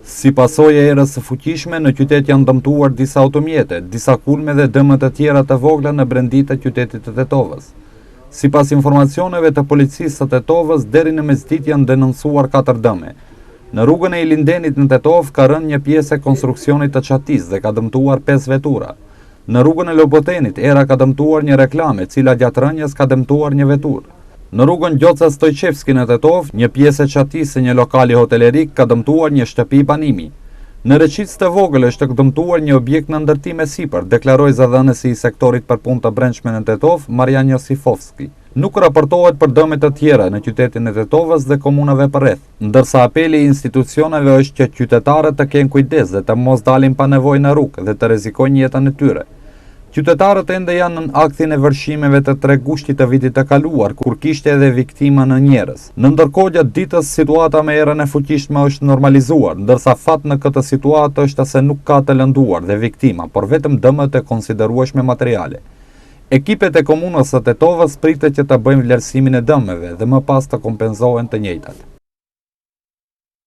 Si pasojë e erës së fuqishme, në qytet janë dëmtuar disa automjete, disa kulme dhe dëmët të tjera të vogla në brendit të qytetit të Tetovës. Sipas informacioneve të policisë së Tetovës, deri në mesditë janë denoncuar 4 dëme. Në rrugën e Ilindenit në Tetovë ka rënë një pjesë e konstruksionit të çatisë dhe ka dëmtuar 5 vetura. Në rrugën e Lobotenit, era ka dëmtuar një reklame, cila gjatë rënjes ka dëmtuar një veturë. Në rrugën Gjoca Stojqevski në Tetovë, një pjesë e çatisë së një lokali hotelerik ka dëmtuar një shtëpi banimi. Në Reqicë të vogël është dëmtuar një objekt në ndërtim e sipër, deklaroi zëdhënësi i sektorit për punë të brendshme në Tetovë, Marian Josifovski. Nuk raportohet për dëme të tjera në qytetin e Tetovës dhe komunave përreth, ndërsa apeli i institucioneve është që qytetarët të kenë kujdes dhe të mos dalin pa nevojë në rrugë dhe të rrezikojnë jetën e tyre. Qytetarët ende janë në aktin e vërshimeve të 3 gushtit të vitit të kaluar, kur kishte edhe viktima në njerëz. Në ndërkohë gjatë ditës situata me erën e fuqishme është normalizuar, ndërsa fat në këtë situatë është se nuk ka të lënduar dhe viktima, por vetëm dëmët e konsiderueshme materiale. Ekipet e komunës së Tetovës pritet që të bëjnë vlerësimin e dëmeve dhe më pas të kompenzohen të njëjtat.